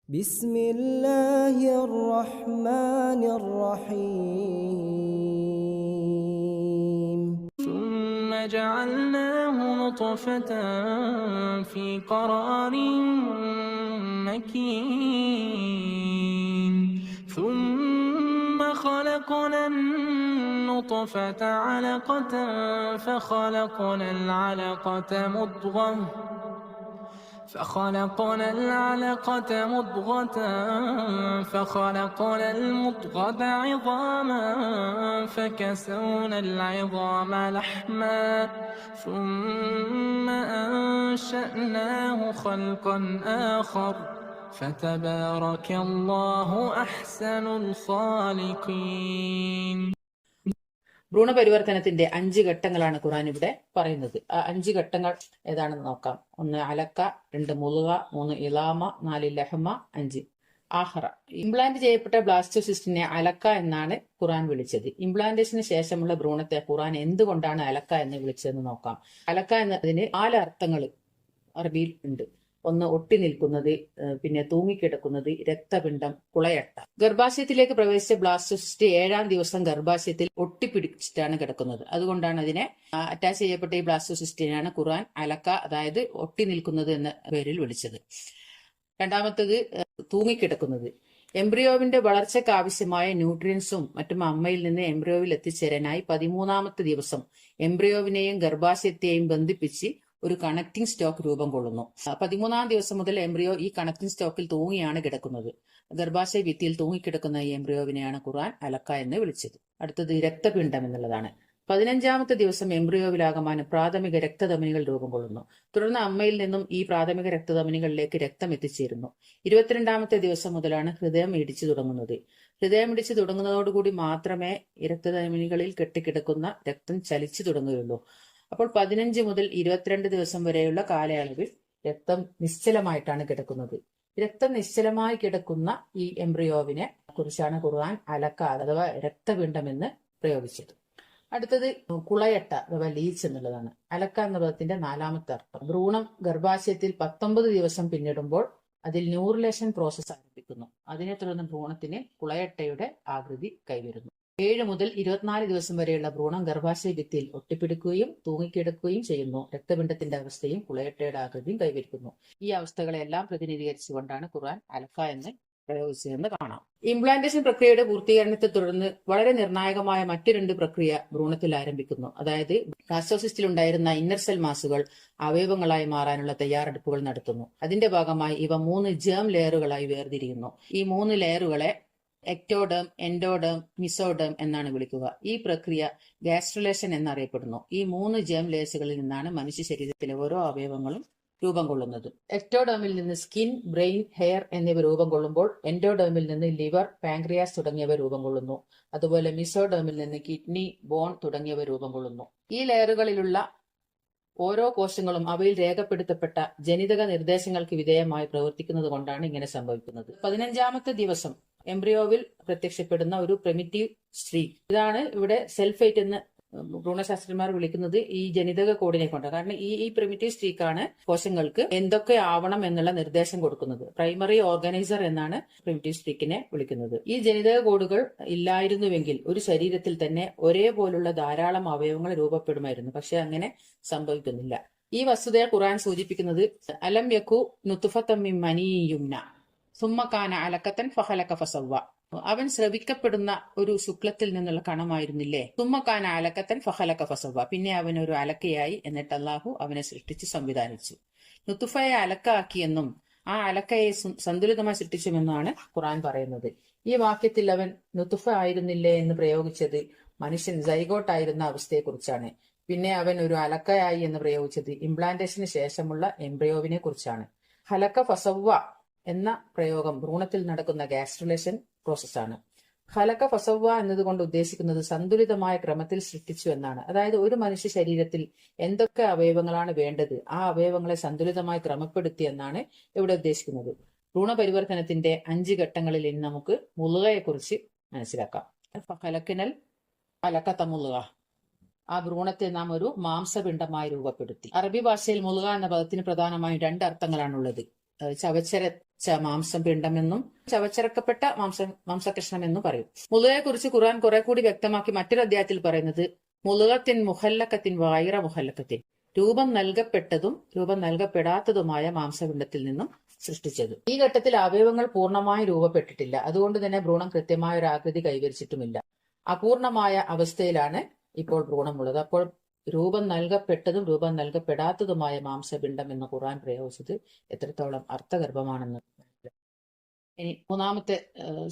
بسم الله الرحمن الرحيم ثم جعلناه نطفة في قرار مكين ثم خلقنا النطفة علقة فخلقنا العلقة مضغة فخلقنا المضغة عظاما فكسونا العظام لحما ثم أنشأناه خلقا آخر فتبارك الله أحسن الخالقين. ഭ്രൂണപരിവർത്തനത്തിന്റെ 5 ഘട്ടങ്ങളാണ് ഖുർആൻ ഇവിടെ പറയുന്നത്. ആ 5 ഘട്ടങ്ങൾ ഏതാണെന്ന് നോക്കാം. 1 അലക്ക, 2 മുളുക, 3 ഇലാമ, 4 ലഹ്മ, 5 ആഹ്റ. ഇംപ്ലാന്റ് ചെയ്യപ്പെട്ട ബ്ലാസ്റ്റോസിസ്റ്റിനെ അലക്ക എന്നാണ് ഖുർആൻ വിളിച്ചത്. ഇംപ്ലാന്റേഷന് ശേഷമുള്ള ഭ്രൂണത്തെ ഖുർആൻ എന്തുകൊണ്ടാണ് അലക്ക എന്ന് വിളിച്ചതെന്ന് നോക്കാം. അലക്ക എന്നതിന് 4 അർത്ഥങ്ങൾ അറബിയിൽ ഉണ്ട്. 1 ഒട്ടി നിൽക്കുന്നത്, പിന്നെ തൂങ്ങിക്കിടക്കുന്നത്, രക്തപിണ്ഡം, കുളയട്ട. ഗർഭാശയത്തിലേക്ക് പ്രവേശിച്ച ബ്ലാസ്റ്റോസിസ്റ്റ് 7-ാം ദിവസം ഗർഭാശയത്തിൽ ഒട്ടിപ്പിടിച്ചിട്ടാണ് കിടക്കുന്നത്. അതുകൊണ്ടാണ് അതിനെ അറ്റാച്ച് ചെയ്യപ്പെട്ട ഈ ബ്ലാസ്റ്റോസിസ്റ്റിനെയാണ് ഖുർആൻ അലക്ക, അതായത് ഒട്ടി നിൽക്കുന്നത് എന്ന പേരിൽ വിളിച്ചത്. രണ്ടാമത്തത് തൂങ്ങിക്കിടക്കുന്നത്. എംബ്രിയോവിന്റെ വളർച്ചയ്ക്ക് ആവശ്യമായ ന്യൂട്രിയൻസും മറ്റും അമ്മയിൽ നിന്ന് എംബ്രിയോവിൽ എത്തിച്ചേരാനായി 13-ാമത്തെ ദിവസം എംബ്രിയോവിനെയും ഗർഭാശയത്തെയും ബന്ധിപ്പിച്ച് ഒരു കണക്റ്റിംഗ് സ്റ്റോക്ക് രൂപം കൊള്ളുന്നു. 13-ാം ദിവസം മുതൽ എംബ്രിയോ ഈ കണക്റ്റിംഗ് സ്റ്റോക്കിൽ തൂങ്ങിയാണ് കിടക്കുന്നത്. ഗർഭാശയ ഭിത്തിയിൽ തൂങ്ങിക്കിടക്കുന്ന ഈ എംബ്രിയോവിനെയാണ് ഖുർആൻ അലക്ക എന്ന് വിളിച്ചത്. അടുത്തത് രക്തപിണ്ഡം എന്നുള്ളതാണ്. 15-ാമത്തെ ദിവസം എംബ്രിയോവിലാകമാനം പ്രാഥമിക രക്തധമനികൾ രൂപം കൊള്ളുന്നു. തുടർന്ന് അമ്മയിൽ നിന്നും ഈ പ്രാഥമിക രക്തധമനികളിലേക്ക് രക്തം എത്തിച്ചേരുന്നു. 22-ാമത്തെ ദിവസം മുതലാണ് ഹൃദയം ഇടിച്ചു തുടങ്ങുന്നത്. ഹൃദയം ഇടിച്ചു തുടങ്ങുന്നതോടുകൂടി മാത്രമേ ഈ രക്തധമനികളിൽ കെട്ടിക്കിടക്കുന്ന രക്തം ചലിച്ചു തുടങ്ങുകയുള്ളൂ. അപ്പോൾ 15 മുതൽ 22 ദിവസം വരെയുള്ള കാലയളവിൽ രക്തം നിശ്ചലമായിട്ടാണ് കിടക്കുന്നത്. രക്തം നിശ്ചലമായി കിടക്കുന്ന ഈ എംബ്രിയോവിനെ കുറിച്ചാണ് ഖുർആൻ അലക്ക അഥവാ രക്തപിണ്ഡം എന്ന് പ്രയോഗിച്ചത്. അടുത്തത് കുളയട്ട അഥവാ ലീച്ച് എന്നുള്ളതാണ്. അലക്ക എന്ന പദത്തിന്റെ 4-ാമത്തെ അർത്ഥം. ഭ്രൂണം ഗർഭാശയത്തിൽ 19 ദിവസം പിന്നിടുമ്പോൾ അതിൽ ന്യൂറിലേഷൻ പ്രോസസ് ആരംഭിക്കുന്നു. അതിനെ തുടർന്ന് ഭ്രൂണത്തിന് കുളയട്ടയുടെ ആകൃതി കൈവരുന്നു. 7 മുതൽ 24 ദിവസം വരെയുള്ള ഭ്രൂണം ഗർഭാശയ ഭിത്തിയിൽ ഒട്ടിപ്പിടിക്കുകയും തൂങ്ങിക്കിടക്കുകയും ചെയ്യുന്നു. രക്തപിണ്ഡത്തിന്റെ അവസ്ഥയും കുളയട്ടയുടെ ആകൃതിയും കൈവരിക്കുന്നു. ഈ അവസ്ഥകളെല്ലാം പ്രതിനിധീകരിച്ചുകൊണ്ടാണ് ഖുർആൻ അലക്ക എന്ന് പ്രയോഗിച്ചതെന്ന് കാണാം. ഇംപ്ലാന്റേഷൻ പ്രക്രിയയുടെ പൂർത്തീകരണത്തെ തുടർന്ന് വളരെ നിർണായകമായ മറ്റു 2 പ്രക്രിയ ഭ്രൂണത്തിൽ ആരംഭിക്കുന്നു. അതായത് ബ്ലാസ്റ്റോസിസ്റ്റിൽ ഉണ്ടായിരുന്ന ഇന്നർ സെൽ മാസുകൾ അവയവങ്ങളായി മാറാനുള്ള തയ്യാറെടുപ്പുകൾ നടത്തുന്നു. അതിന്റെ ഭാഗമായി ഇവ 3 ജേം ലെയറുകളായി വേർതിരിയുന്നു. ഈ 3 ലെയറുകളെ എക്ടോഡേം, എൻഡോഡേം, മിസോഡേം എന്നാണ് വിളിക്കുക. ഈ പ്രക്രിയ ഗാസ്ട്രുലേഷൻ എന്നറിയപ്പെടുന്നു. ഈ 3 ജേം ലേസുകളിൽ നിന്നാണ് മനുഷ്യ ശരീരത്തിലെ ഓരോ അവയവങ്ങളും രൂപം കൊള്ളുന്നത്. എക്ടോഡേമിൽ നിന്ന് സ്കിൻ, ബ്രെയിൻ, ഹെയർ എന്നിവ രൂപം കൊള്ളുമ്പോൾ എൻഡോഡേമിൽ നിന്ന് ലിവർ, പാൻക്രിയാസ് തുടങ്ങിയവ രൂപം കൊള്ളുന്നു. അതുപോലെ മിസോഡേമിൽ നിന്ന് കിഡ്നി, ബോൺ തുടങ്ങിയവ രൂപം കൊള്ളുന്നു. ഈ ലെയറുകളിലുള്ള ഓരോ കോശങ്ങളും അവയിൽ രേഖപ്പെടുത്തപ്പെട്ട ജനിതക നിർദ്ദേശങ്ങൾക്ക് വിധേയമായി പ്രവർത്തിക്കുന്നത് കൊണ്ടാണ് ഇങ്ങനെ സംഭവിക്കുന്നത്. 15-ാമത്തെ ദിവസം എംബ്രിയോവിൽ പ്രത്യക്ഷപ്പെടുന്ന ഒരു പ്രിമിറ്റീവ് സ്ട്രീക്ക്, ഇതാണ് ഇവിടെ സെൽഫേറ്റ് എന്ന് ഭ്രൂണശാസ്ത്രജ്ഞന്മാർ വിളിക്കുന്നത് ഈ ജനിതക കോഡിനെ കൊണ്ട്. കാരണം ഈ പ്രിമിറ്റീവ് സ്ട്രീക്കാണ് കോശങ്ങൾക്ക് എന്തൊക്കെ ആവണം എന്നുള്ള നിർദ്ദേശം കൊടുക്കുന്നത്. പ്രൈമറി ഓർഗനൈസർ എന്നാണ് പ്രിമിറ്റീവ് സ്ട്രീക്കിനെ വിളിക്കുന്നത്. ഈ ജനിതക കോഡുകൾ ഇല്ലായിരുന്നുവെങ്കിൽ ഒരു ശരീരത്തിൽ തന്നെ ഒരേപോലുള്ള ധാരാളം അവയവങ്ങൾ രൂപപ്പെടുമായിരുന്നു. പക്ഷെ അങ്ങനെ സംഭവിക്കുന്നില്ല. ഈ വസ്തുതയെ ഖുർആൻ സൂചിപ്പിക്കുന്നത് അലം യകു നുത്ഫത്തൻ മിൻ മനിയ്യുംന സുമ്മ കാന അലക്കത്തൻ ഫഖലക ഫസവ്വ. അവൻ സ്രവിക്കപ്പെടുന്ന ഒരു ശുക്ലത്തിൽ നിന്നുള്ള കണമായിരുന്നില്ലേ. സുമ്മ കാന അലക്കത്തൻ ഫഖലക ഫസവ്വ. പിന്നെ അവൻ ഒരു അലക്കയായി, എന്നിട്ട് അല്ലാഹു അവനെ സൃഷ്ടിച്ച് സംവിധാനിച്ചു. നുത്ഫയെ അലക്കാക്കിയെന്നും ആ അലക്കയെ സന്തുലിതമായി സൃഷ്ടിച്ചുമെന്നാണ് ഖുർആൻ പറയുന്നത്. ഈ വാക്യത്തിൽ അവൻ നുത്ഫ ആയിരുന്നില്ലേ എന്ന് പ്രയോഗിച്ചത് മനുഷ്യൻ സൈഗോട്ടായിരുന്ന അവസ്ഥയെക്കുറിച്ചാണ്. പിന്നെ അവൻ ഒരു അലക്കയായി എന്ന് പ്രയോഗിച്ചത് ഇംപ്ലാന്റേഷന് ശേഷമുള്ള എംബ്രിയോവിനെ കുറിച്ചാണ്. ഹലക ഫസവ്വ എന്ന പ്രയോഗം ഭ്രൂണത്തിൽ നടക്കുന്ന ഗാസ്ട്രുലേഷൻ പ്രോസസ്സാണ്. ഹലക ഫസവ്വ എന്നതുകൊണ്ട് ഉദ്ദേശിക്കുന്നത് സന്തുലിതമായ ക്രമത്തിൽ സൃഷ്ടിച്ചു എന്നാണ്. അതായത് ഒരു മനുഷ്യ ശരീരത്തിൽ എന്തൊക്കെ അവയവങ്ങളാണ് വേണ്ടത് ആ അവയവങ്ങളെ സന്തുലിതമായി ക്രമപ്പെടുത്തി എന്നാണ് ഇവിടെ ഉദ്ദേശിക്കുന്നത്. ഭ്രൂണപരിവർത്തനത്തിന്റെ 5 ഘട്ടങ്ങളിൽ ഇനി നമുക്ക് മുളുകയെ കുറിച്ച് മനസ്സിലാക്കാം. ഫഖലഖനൽ അലഖത മുളുക. ആ ഭ്രൂണത്തെ നാം ഒരു മാംസപിണ്ഡമായി രൂപപ്പെടുത്തി. അറബി ഭാഷയിൽ മുളുക എന്ന പദത്തിന് പ്രധാനമായും 2 അർത്ഥങ്ങളാണുള്ളത്. ചവച്ചരച്ച മാംസം പിണ്ഡമെന്നും ചവച്ചരക്കപ്പെട്ട മാംസകഷ്ണം എന്നും പറയും. മുളുകയെ കുറിച്ച് ഖുർആൻ കുറെ കൂടി വ്യക്തമാക്കി മറ്റൊരു അധ്യായത്തിൽ പറയുന്നത് മുളുകത്തിൻ മുഹല്ലക്കത്തിൻ വൈറ മുഹല്ലക്കത്തിൻ, രൂപം നൽകപ്പെട്ടതും രൂപം നൽകപ്പെടാത്തതുമായ മാംസപിണ്ഡത്തിൽ നിന്നും സൃഷ്ടിച്ചത്. ഈ ഘട്ടത്തിൽ അവയവങ്ങൾ പൂർണ്ണമായി രൂപപ്പെട്ടിട്ടില്ല. അതുകൊണ്ട് തന്നെ ഭ്രൂണം കൃത്യമായ ഒരു ആകൃതി കൈവരിച്ചിട്ടുമില്ല. അപൂർണമായ അവസ്ഥയിലാണ് ഇപ്പോൾ ഭ്രൂണമുള്ളത്. അപ്പോൾ രൂപം നൽകപ്പെട്ടതും രൂപം നൽകപ്പെടാത്തതുമായ മാംസപിണ്ഡം എന്ന് ഖുർആൻ പ്രയോഗിച്ചത് എത്രത്തോളം അർത്ഥഗർഭമാണെന്ന്. ഇനി മൂന്നാമത്തെ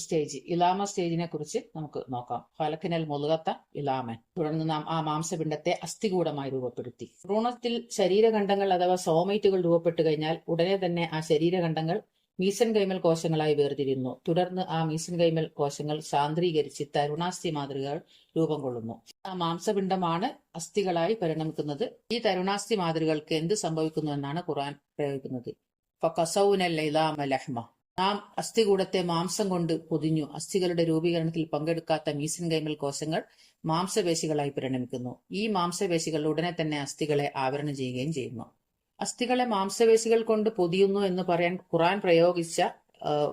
സ്റ്റേജ്, ഇലാമ സ്റ്റേജിനെ കുറിച്ച് നമുക്ക് നോക്കാം. ഫലക്കിനൽ മുളുകത്ത ഇലാമൻ. തുടർന്ന് നാം ആ മാംസപിണ്ഡത്തെ അസ്ഥികൂടമായി രൂപപ്പെടുത്തി. ഭ്രൂണത്തിൽ ശരീരഖണ്ഡങ്ങൾ അഥവാ സോമൈറ്റുകൾ രൂപപ്പെട്ടു കഴിഞ്ഞാൽ ഉടനെ തന്നെ ആ ശരീരഖണ്ഡങ്ങൾ മീസൻകൈമൽ കോശങ്ങളായി വേർതിരിയുന്നു. തുടർന്ന് ആ മീസൻകൈമൽ കോശങ്ങൾ സാന്ദ്രീകരിച്ച് തരുണാസ്ഥി മാതൃകകൾ രൂപം കൊള്ളുന്നു. ആ മാംസപിണ്ഡമാണ് അസ്ഥികളായി പരിണമിക്കുന്നത്. ഈ തരുണാസ്ഥി മാതൃകൾക്ക് എന്ത് സംഭവിക്കുന്നു എന്നാണ് ഖുർആൻ പ്രയോഗിക്കുന്നത്. ഫഖസൗനൽ ഇലാമ ലഹ്മ. നാം അസ്ഥികൂടത്തെ മാംസം കൊണ്ട് പൊതിഞ്ഞു. അസ്ഥികളുടെ രൂപീകരണത്തിൽ പങ്കെടുക്കാത്ത മീസൻകൈമൽ കോശങ്ങൾ മാംസപേശികളായി പരിണമിക്കുന്നു. ഈ മാംസപേശികൾ ഉടനെ തന്നെ അസ്ഥികളെ ആവരണം ചെയ്യുകയും ചെയ്യുന്നു. അസ്ഥികളെ മാംസപേശികൾ കൊണ്ട് പൊതിയുന്നു എന്ന് പറയാൻ ഖുർആൻ പ്രയോഗിച്ച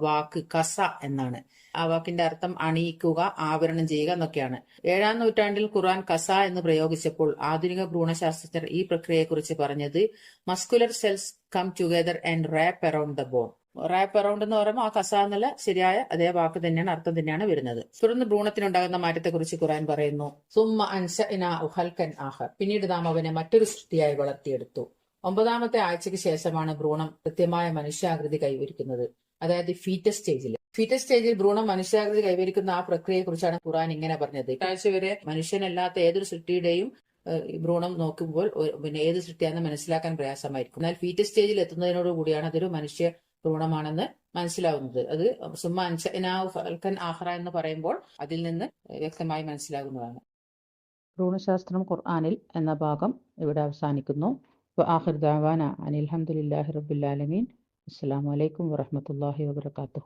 വാക്ക് കസ എന്നാണ്. ആ വാക്കിന്റെ അർത്ഥം അണിയിക്കുക, ആവരണം ചെയ്യുക എന്നൊക്കെയാണ്. 7-ാം നൂറ്റാണ്ടിൽ ഖുർആൻ കസ എന്ന് പ്രയോഗിച്ചപ്പോൾ ആധുനിക ഭ്രൂണശാസ്ത്രജ്ഞർ ഈ പ്രക്രിയയെക്കുറിച്ച് പറഞ്ഞത് muscular cells come together and wrap around the bone. Wrap around എന്ന് പറയുമ്പോൾ ആ കസ എന്നുള്ള ശരിയായ അതേ വാക്ക് തന്നെയാണ്, അർത്ഥം തന്നെയാണ് വരുന്നത്. തുടർന്ന് ഭ്രൂണത്തിനുണ്ടാകുന്ന മാറ്റത്തെക്കുറിച്ച് ഖുർആൻ പറയുന്നു, സുമ്മ അൻശഅനാഹു ഖൽഖൻ ആഖർ. പിന്നീട് നാം അവനെ മറ്റൊരു സൃഷ്ടിയായി വളർത്തിയെടുത്തു. 9ാമത്തെ ആഴ്ചയ്ക്ക് ശേഷമാണ് ഭ്രൂണം കൃത്യമായ മനുഷ്യാകൃതി കൈവരിക്കുന്നത്, അതായത് ഫീറ്റസ് സ്റ്റേജിൽ. ഫീറ്റസ് സ്റ്റേജിൽ ഭ്രൂണം മനുഷ്യാകൃതി കൈവരിക്കുന്ന ആ പ്രക്രിയയെ കുറിച്ചാണ് ഖുർആൻ ഇങ്ങനെ പറഞ്ഞത്. ആഴ്ച വരെ മനുഷ്യനല്ലാത്ത ഏതൊരു സൃഷ്ടിയുടെയും ഭ്രൂണം നോക്കുമ്പോൾ പിന്നെ ഏത് സൃഷ്ടിയാണെന്ന് മനസ്സിലാക്കാൻ പ്രയാസമായിരിക്കും. എന്നാൽ ഫീറ്റസ് സ്റ്റേജിൽ എത്തുന്നതിനോടുകൂടിയാണ് അതൊരു മനുഷ്യ ഭ്രൂണമാണെന്ന് മനസ്സിലാവുന്നത്. അത് സുമ്മ അൻശഅനാഹു ഖൽഖൻ ആഖറ എന്ന് പറയുമ്പോൾ അതിൽ നിന്ന് വ്യക്തമായി മനസ്സിലാകുന്നതാണ്. ഭ്രൂണശാസ്ത്രം ഖുർആനിൽ എന്ന ഭാഗം ഇവിടെ അവസാനിക്കുന്നു. وآخر دعوانا أن الحمد لله رب العالمين. السلام عليكم ورحمة الله وبركاته.